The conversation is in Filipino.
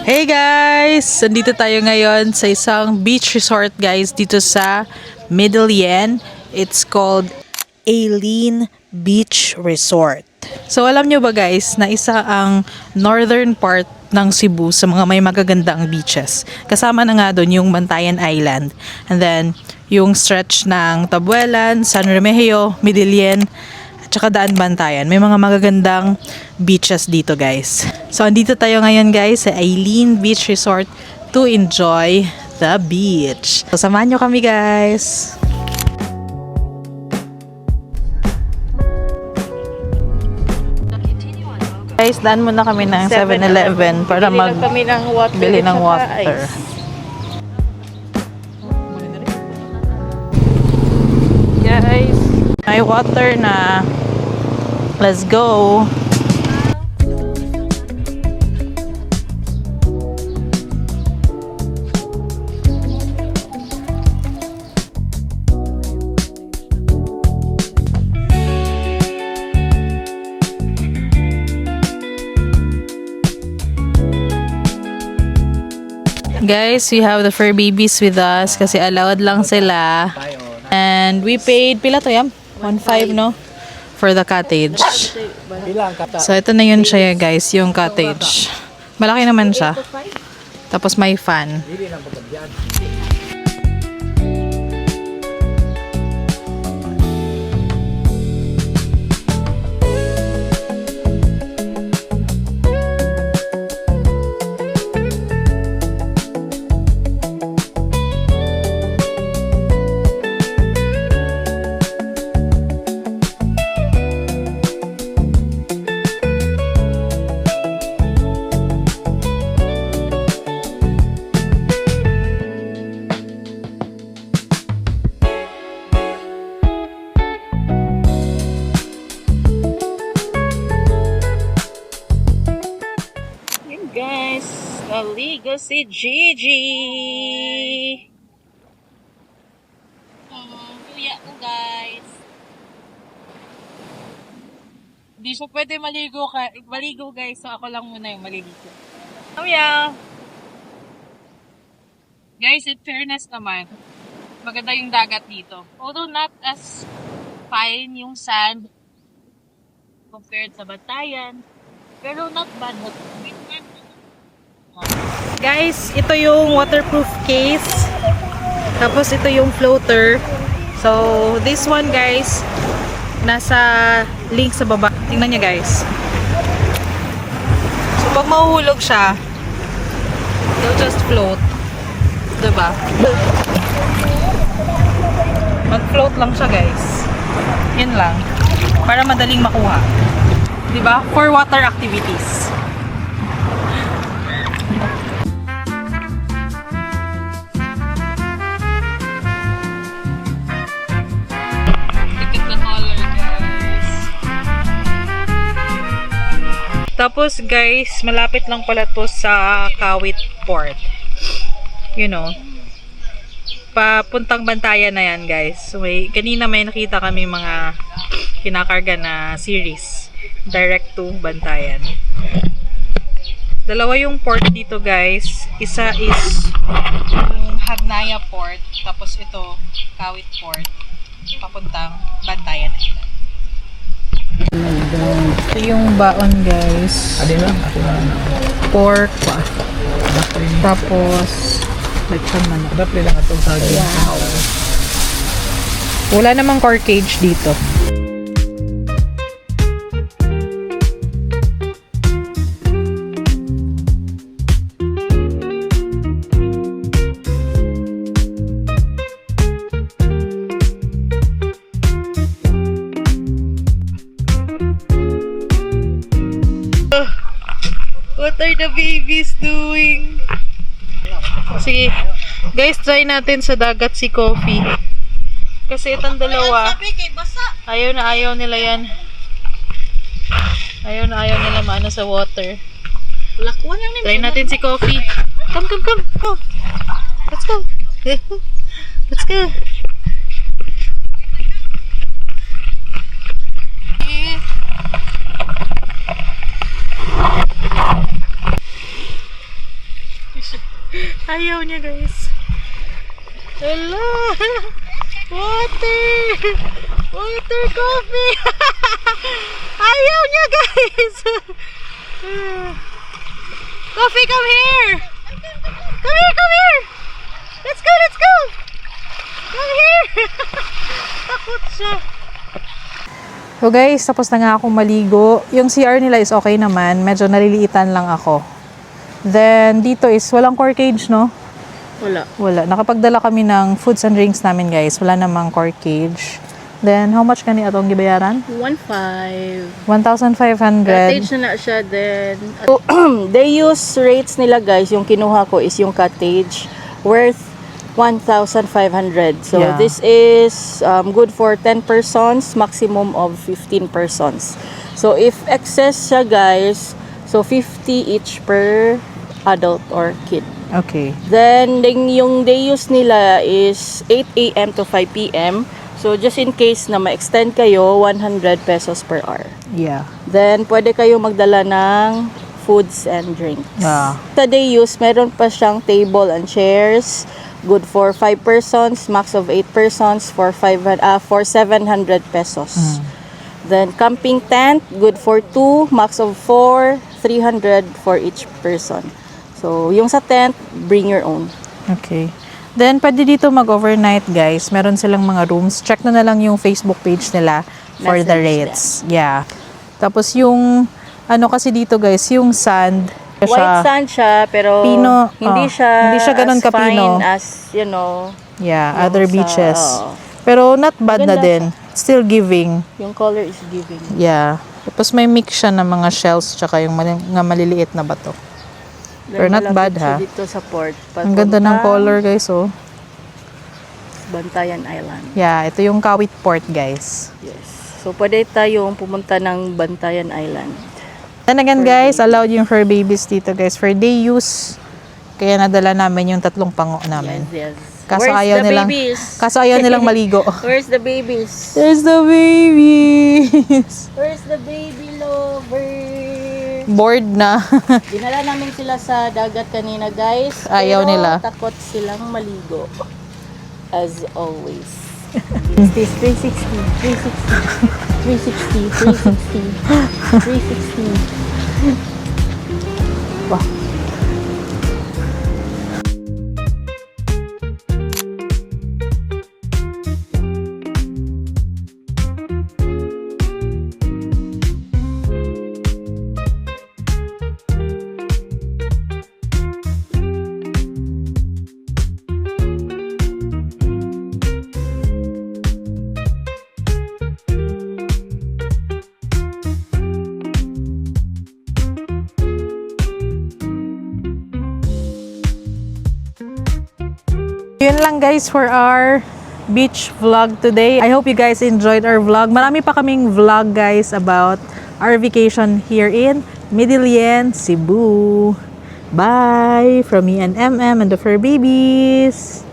Hey guys! Nandito tayo ngayon sa isang beach resort guys dito sa Medellin. It's called Aileen Beach Resort. So alam nyo ba guys na isa ang northern part ng Cebu sa mga may magagandang beaches. Kasama na nga doon yung Bantayan Island. And then yung stretch ng Tabuelan, San Remigio, Medellin, tsaka Daan Bantayan. May mga magagandang beaches dito guys. So andito tayo ngayon guys sa Aileen Beach Resort to enjoy the beach. So samahan nyo kami guys. Guys, daan muna kami ng 7-Eleven para kami ng water. bili ng water. Guys, may water na. Let's go. Guys, we have the fur babies with us kasi allowed lang sila. And we paid, pila to yam? 1.5 no? For the cottage. So ito na yun siya guys, yung cottage. Malaki naman siya. Tapos may fan. Guys, naligo si Gigi. Kuya ko guys. Hindi siya pwede maligo guys, so ako lang muna yung maligo. Kuya! Guys, in fairness naman, maganda yung dagat dito. Although not as fine yung sand compared sa Bantayan, pero not bad. Guys, ito yung waterproof case. Tapos ito yung floater. So, this one guys, nasa link sa baba. Tingnan niya guys. So, pag mahuhulog siya, it'll just float. Diba? Mag-float lang siya guys. Yan lang. Para madaling makuha. Diba? For water activities. Tapos guys, malapit lang pala to sa Kawit Port. You know, papuntang Bantayan na yan guys. So, kanina may nakita kami mga kinakarga na series. Direct to Bantayan. Dalawa yung port dito guys. Isa is yung Hagnaya Port. Tapos ito, Kawit Port. Papuntang Bantayan Island. Ito yung baon guys. Pork. Tapos wow. Wala namang corkage dito. What are the babies doing? Sige, guys, try natin sa dagat si Coffee. Kasi itong dalawa, ayaw na ayaw nila yan. Ayaw na ayaw nila maano sa water. Try natin si Coffee. Come, come, come. Go. Let's go. Let's go. Ayaw niya, guys. Hello! Water! Water, coffee! Ayaw niya, guys! Coffee, come here! Come here, come here! Let's go, let's go! Come here! Takot siya. So guys, tapos na nga akong maligo. Yung CR nila is okay naman. Medyo naliliitan lang ako. Then, dito is walang corkage, no? Wala. Nakapagdala kami ng foods and drinks namin, guys. Wala namang corkage. Then, how much kani atong gibayaran? 1,500. 1,500. Cottage na siya then. They use rates nila guys. Yung kinuha ko is yung cottage worth 1,500. So Yeah. this is good for 10 persons, maximum of 15 persons. So if excess siya guys, so 50 each per adult or kid. Okay. Then yung day use nila is 8 a.m. to 5 p.m. So just in case na ma-extend kayo, 100 pesos per hour. Yeah. Then pwede kayo magdala ng foods and drinks. Yeah. Sa day use, meron pa siyang table and chairs. Good for 5 persons, max of 8 persons for 700 pesos. Then camping tent, good for 2, max of 4, 300 for each person. So yung sa tent, bring your own. Okay. Then, pwede dito mag-overnight, guys. Meron silang mga rooms. Check na lang yung Facebook page nila for the Message rates. Yeah. Tapos yung, ano kasi dito, guys, yung sand. White sand siya, pero Pino, hindi siya ganun as kapino. fine as, you know, Yeah, yung other sa- beaches. oo. Pero not bad na Maganda din. Still giving. yung color is giving. Yeah. Tapos may mix siya ng mga shells tsaka yung mga maliliit na bato. Pero not bad, Malapit siya ha? dito sa port. Ang ganda ng Papuntang color, guys, oh. Bantayan Island. Yeah, ito yung Kawit Port, guys. Yes. So, pwede tayong pumunta ng Bantayan Island. Then again, guys, allowed yung fur babies dito, guys, for day use. Kaya nadala namin yung 3 pango namin. Yes, yes. Kaso Where's ayaw the nilang, babies? kaso ayaw nilang maligo. Where's the babies? There's the babies. Where's the baby lover? Bored na. Dinala namin sila sa dagat kanina, guys. Ayaw pero nila. takot silang maligo. As always. This 360, 360, 360, 360, 360. Wow. Yun lang, guys, for our beach vlog today. I hope you guys enjoyed our vlog. Marami pa kaming vlog, guys, about our vacation here in Midillian, Cebu. Bye from me and MM and the fur babies.